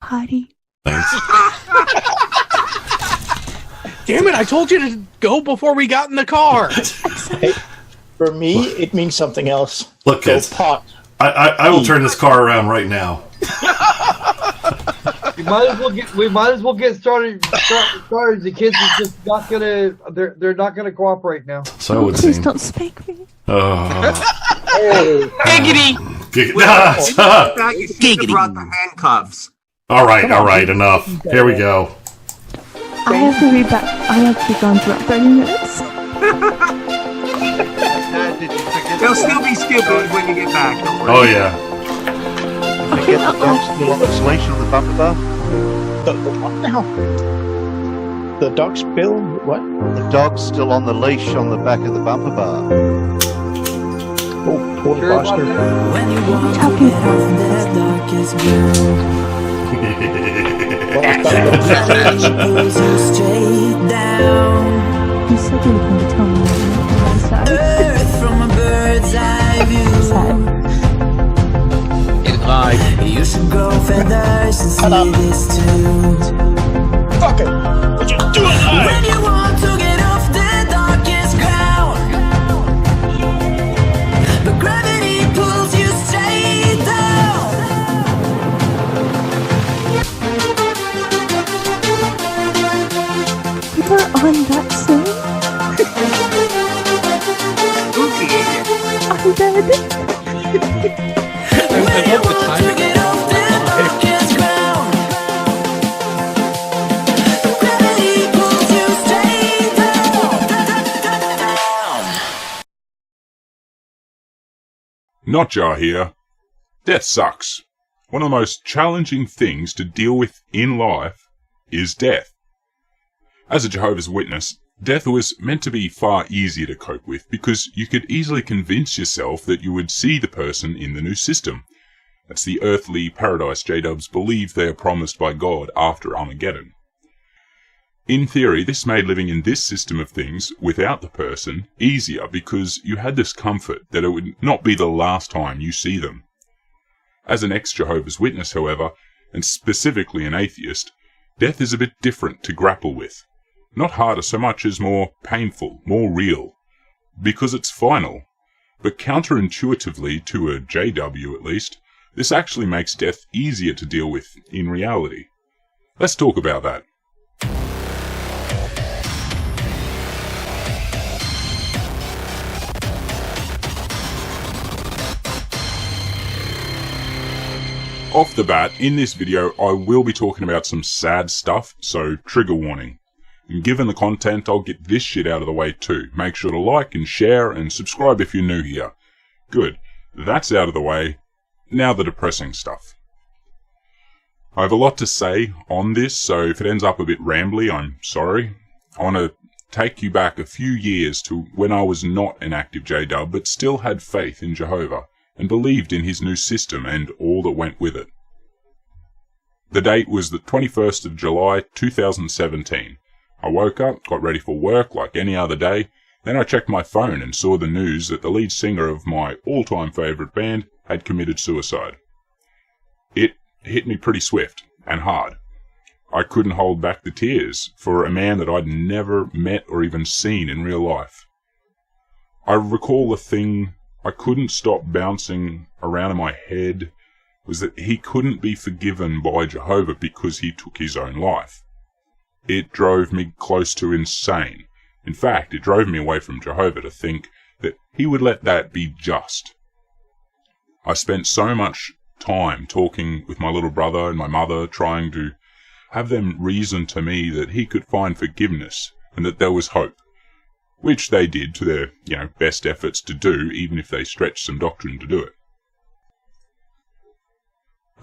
Heidi. Thanks. Damn it, I told you to go before we got in the car. Hey, for me, it means something else. Look, Go kids, pot. I will turn this car around right now. We might as well get started. The kids are just not gonna. They're not gonna cooperate now. So it would Please seem. don't spank me. Giggity. Giggity. Brought the handcuffs. All right, enough. Here we go. I have to be back. I have to be gone for 30 minutes. They'll still be stupid when you get back. Don't worry. Oh yeah. I get the dog still on the selection of the bumper bar. The what now? The dog's bill? What? The dog's still on the leash on the back of the bumper bar. Oh, poor bastard. Talking He's so good at to tell me what From a bird's eye view. You should grow feathers and see this too. Fuck it! What you doing? When you want to get off the darkest ground, but gravity pulls you straight down. You were on that soon? I'm dead. When you want to get off the darkest ground, but gravity pulls you straight down. NotJah here. Death sucks. One of the most challenging things to deal with in life is death. As a Jehovah's Witness, death was meant to be far easier to cope with because you could easily convince yourself that you would see the person in the new system. That's the earthly paradise J-dubs believe they are promised by God after Armageddon. In theory, this made living in this system of things without the person easier because you had this comfort that it would not be the last time you see them. As an ex-Jehovah's Witness, however, and specifically an atheist, death is a bit different to grapple with. Not harder so much as more painful, more real, because it's final. But counterintuitively, to a JW at least, this actually makes death easier to deal with in reality. Let's talk about that. Off the bat, in this video, I will be talking about some sad stuff, so trigger warning. And given the content, I'll get this shit out of the way too. Make sure to like and share and subscribe if you're new here. Good. That's out of the way. Now the depressing stuff. I have a lot to say on this, so if it ends up a bit rambly, I'm sorry. I want to take you back a few years to when I was not an active J-dub, but still had faith in Jehovah, and believed in his new system and all that went with it. The date was the 21st of July 2017. I woke up, got ready for work like any other day, then I checked my phone and saw the news that the lead singer of my all-time favourite band had committed suicide. It hit me pretty swift and hard. I couldn't hold back the tears for a man that I'd never met or even seen in real life. I recall a thing I couldn't stop bouncing around in my head was that he couldn't be forgiven by Jehovah because he took his own life. It drove me close to insane. In fact, it drove me away from Jehovah to think that he would let that be just. I spent so much time talking with my little brother and my mother, trying to have them reason to me that he could find forgiveness and that there was hope, which they did to their, best efforts to do, even if they stretched some doctrine to do it.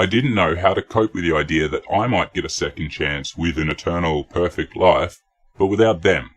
I didn't know how to cope with the idea that I might get a second chance with an eternal, perfect life, but without them.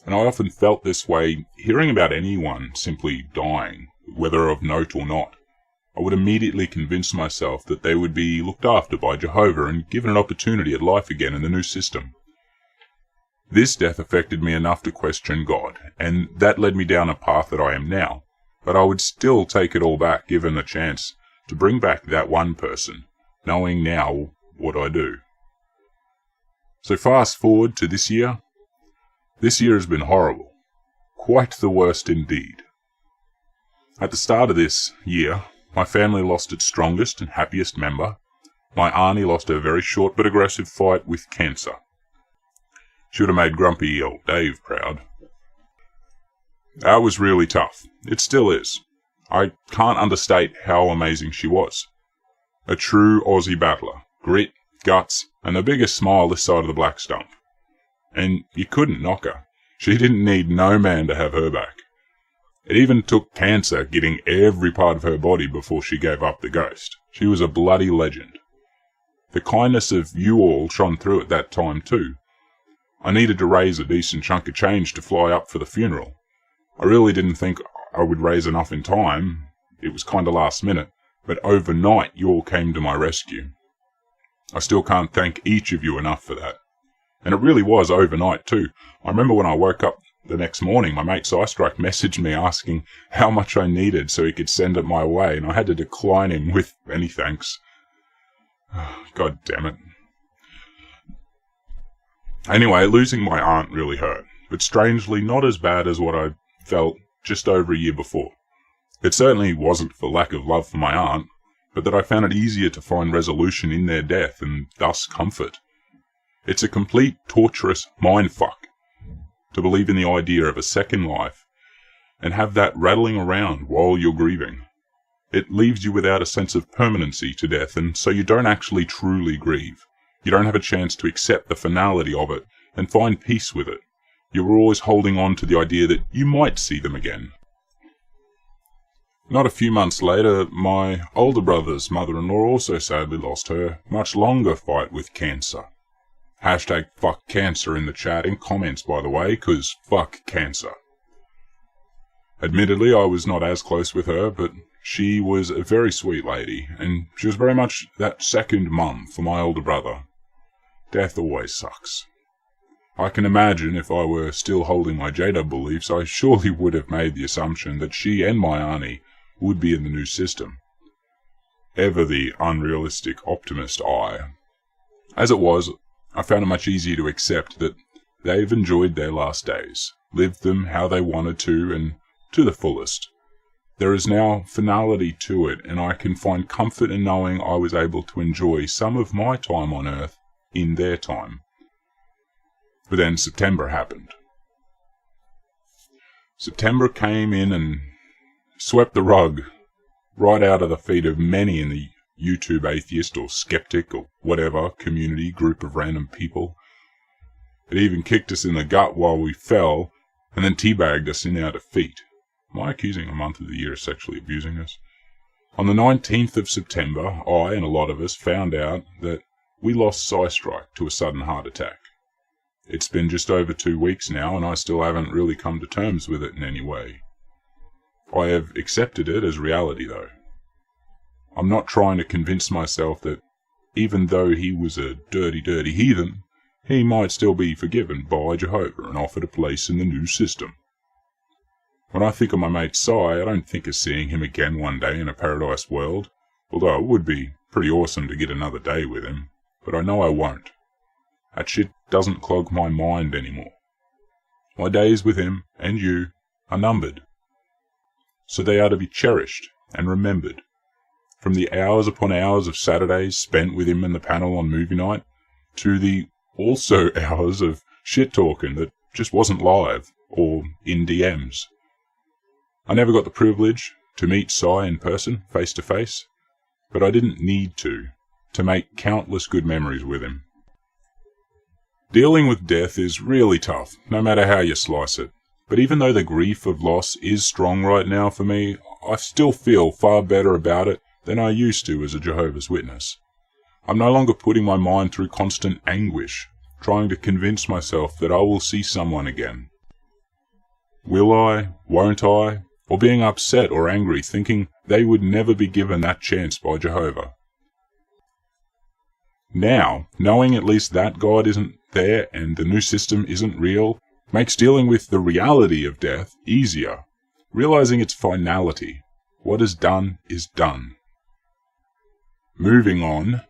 And I often felt this way hearing about anyone simply dying, whether of note or not. I would immediately convince myself that they would be looked after by Jehovah and given an opportunity at life again in the new system. This death affected me enough to question God, and that led me down a path that I am now, but I would still take it all back given the chance to bring back that one person, knowing now what I do. So fast forward to this year. This year has been horrible. Quite the worst indeed. At the start of this year, my family lost its strongest and happiest member. My auntie lost her very short but aggressive fight with cancer. She would have made grumpy old Dave proud. That was really tough. It still is. I can't understate how amazing she was. A true Aussie battler. Grit, guts, and the biggest smile this side of the black stump. And you couldn't knock her. She didn't need no man to have her back. It even took cancer getting every part of her body before she gave up the ghost. She was a bloody legend. The kindness of you all shone through at that time too. I needed to raise a decent chunk of change to fly up for the funeral. I really didn't think I would raise enough in time. It was kinda last minute, but overnight you all came to my rescue. I still can't thank each of you enough for that. And it really was overnight too. I remember when I woke up the next morning, my mate Cystrike messaged me asking how much I needed so he could send it my way, and I had to decline him with any thanks. God damn it. Anyway, losing my aunt really hurt, but strangely not as bad as what I felt just over a year before. It certainly wasn't for lack of love for my aunt, but that I found it easier to find resolution in their death and thus comfort. It's a complete torturous mindfuck to believe in the idea of a second life and have that rattling around while you're grieving. It leaves you without a sense of permanency to death, and so you don't actually truly grieve. You don't have a chance to accept the finality of it and find peace with it. You're always holding on to the idea that you might see them again. Not a few months later, my older brother's mother-in-law also sadly lost her much longer fight with cancer. Hashtag fuck cancer in the chat and comments, by the way, 'cause fuck cancer. Admittedly, I was not as close with her, but she was a very sweet lady, and she was very much that second mum for my older brother. Death always sucks. I can imagine if I were still holding my JW beliefs, I surely would have made the assumption that she and my auntie would be in the new system. Ever the unrealistic optimist I. As it was, I found it much easier to accept that they've enjoyed their last days, lived them how they wanted to, and to the fullest. There is now finality to it, and I can find comfort in knowing I was able to enjoy some of my time on Earth in their time. But then September happened. September came in and swept the rug right out of the feet of many in the YouTube atheist or skeptic or whatever community group of random people. It even kicked us in the gut while we fell, and then teabagged us in our defeat. Am I accusing a month of the year of sexually abusing us? On the 19th of September, I and a lot of us found out that we lost Cystrike to a sudden heart attack. It's been just over 2 weeks now, and I still haven't really come to terms with it in any way. I have accepted it as reality, though. I'm not trying to convince myself that even though he was a dirty, dirty heathen, he might still be forgiven by Jehovah and offered a place in the new system. When I think of my mate Cy, I don't think of seeing him again one day in a paradise world, although it would be pretty awesome to get another day with him, but I know I won't. That shit doesn't clog my mind anymore. My days with him, and you, are numbered. So they are to be cherished and remembered. From the hours upon hours of Saturdays spent with him in the panel on movie night, to the also hours of shit-talking that just wasn't live, or in DMs. I never got the privilege to meet Cy in person, face to face, but I didn't need to make countless good memories with him. Dealing with death is really tough, no matter how you slice it. But even though the grief of loss is strong right now for me, I still feel far better about it than I used to as a Jehovah's Witness. I'm no longer putting my mind through constant anguish, trying to convince myself that I will see someone again. Will I? Won't I? Or being upset or angry, thinking they would never be given that chance by Jehovah. Now, knowing at least that God isn't there and the new system isn't real, makes dealing with the reality of death easier, realizing its finality. What is done is done. Moving on.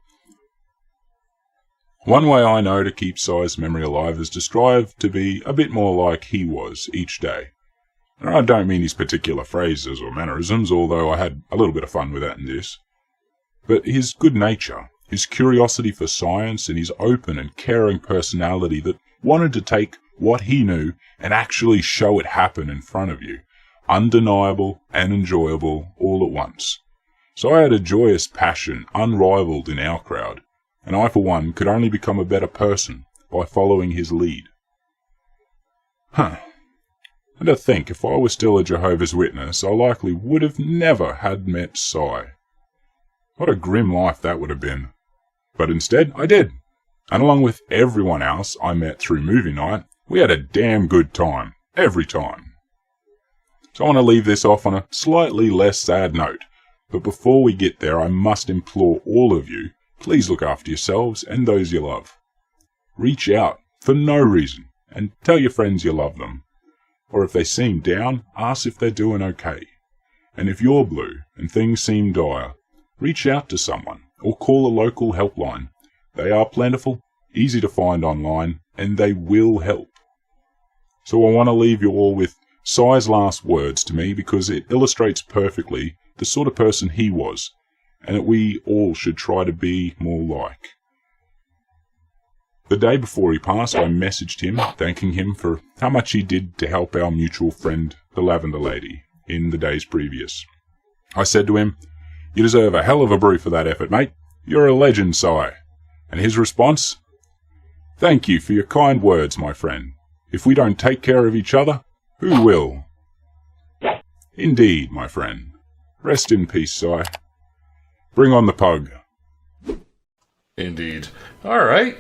One way I know to keep Si's memory alive is to strive to be a bit more like he was each day. And I don't mean his particular phrases or mannerisms, although I had a little bit of fun with that in this. But his good nature, his curiosity for science, and his open and caring personality that wanted to take what he knew and actually show it happen in front of you. Undeniable and enjoyable all at once. So I had a joyous passion unrivaled in our crowd, and I for one could only become a better person by following his lead. And to think, if I was still a Jehovah's Witness, I likely would have never had met Si. What a grim life that would have been. But instead, I did. And along with everyone else I met through movie night, we had a damn good time. Every time. So I want to leave this off on a slightly less sad note. But before we get there, I must implore all of you, please look after yourselves and those you love. Reach out, for no reason, and tell your friends you love them. Or if they seem down, ask if they're doing okay. And if you're blue and things seem dire, reach out to someone or call a local helpline. They are plentiful, easy to find online, and they will help. So I want to leave you all with Si's last words to me because it illustrates perfectly the sort of person he was, and that we all should try to be more like. The day before he passed, I messaged him, thanking him for how much he did to help our mutual friend, the Lavender Lady, in the days previous. I said to him, "You deserve a hell of a brew for that effort, mate. You're a legend, Si." And his response? "Thank you for your kind words, my friend. If we don't take care of each other, who will?" Indeed, my friend. Rest in peace, Si. Bring on the pug. Indeed. All right.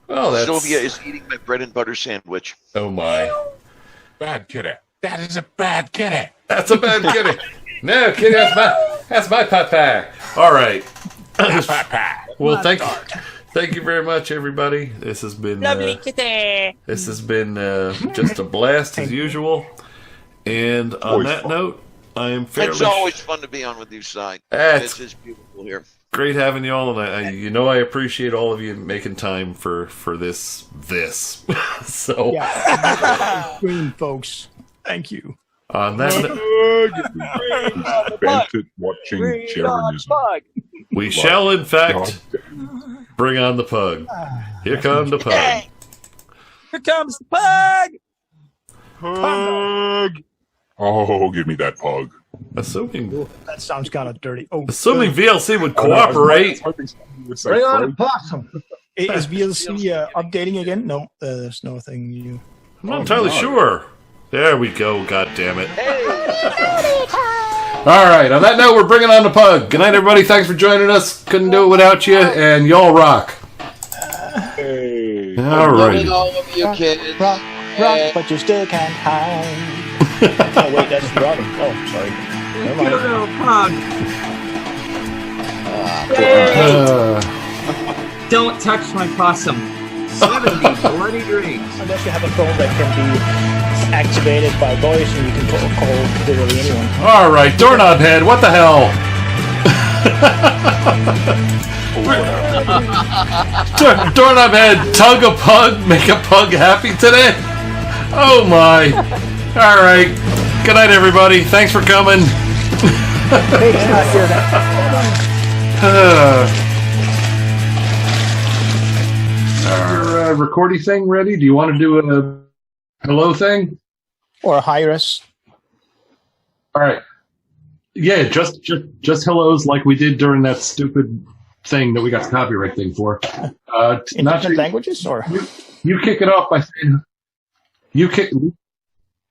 Well, that's... Sylvia is eating my bread and butter sandwich. Oh, my. Bad kitty. That is a bad kitty. That's a bad kitty. No, kitty, that's my papa. All right. Well, thank you very much, everybody. This has been Lovely kitty. This has been just a blast as usual. And on that note, I am fairly. It's always fun to be on with you, Si. It's It's beautiful here. great having you all, and I appreciate all of you making time for this. So Yeah. Green folks. Thank you. on that note, Invented watching Jeranism. we shall in fact bring on the pug. Here comes the pug. Here comes the pug. Pug! Oh, give me that pug. Assuming That sounds kind of dirty. Oh, VLC would cooperate. Bring on a possum. is VLC updating again? No, there's no thing new. I'm not entirely sure. There we go. God damn it. All right. On that note, we're bringing on the pug. Good night, everybody. Thanks for joining us. Couldn't do it without you, and y'all rock. Hey. All right. All of you kids. Rock, but you still can't hide. Oh, wait, that's Robin. Oh, sorry. Never mind. Little pug. Don't touch my possum. 70 bloody drinks. Unless you have a phone that can be activated by voice and you can call literally anyone. All right. Doorknob head. What the hell? Doorknob head. Tug a pug. Make a pug happy today. Oh my. All right. Good night, everybody. Thanks for coming. Your recording thing ready? Do you want to do a hello thing? Or hire us. All right. Yeah, just hellos like we did during that stupid thing that we got the copyright thing for. In different languages, or you kick it off by saying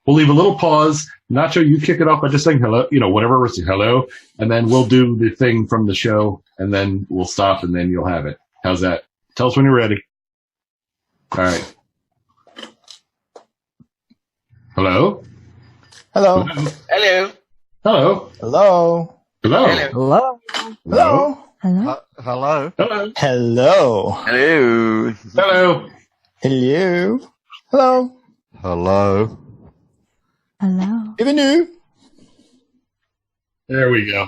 We'll leave a little pause. Nacho, you kick it off by just saying hello, whatever it's hello, and then we'll do the thing from the show, and then we'll stop, and then you'll have it. How's that? Tell us when you're ready. All right. Hello? hello, Hello. Hello? hello, Hello? hello, Hello? Hello? Hello. Hello? hello, Hello. Hello? hello, hello, Hello. Hello? bienvenue. There we go.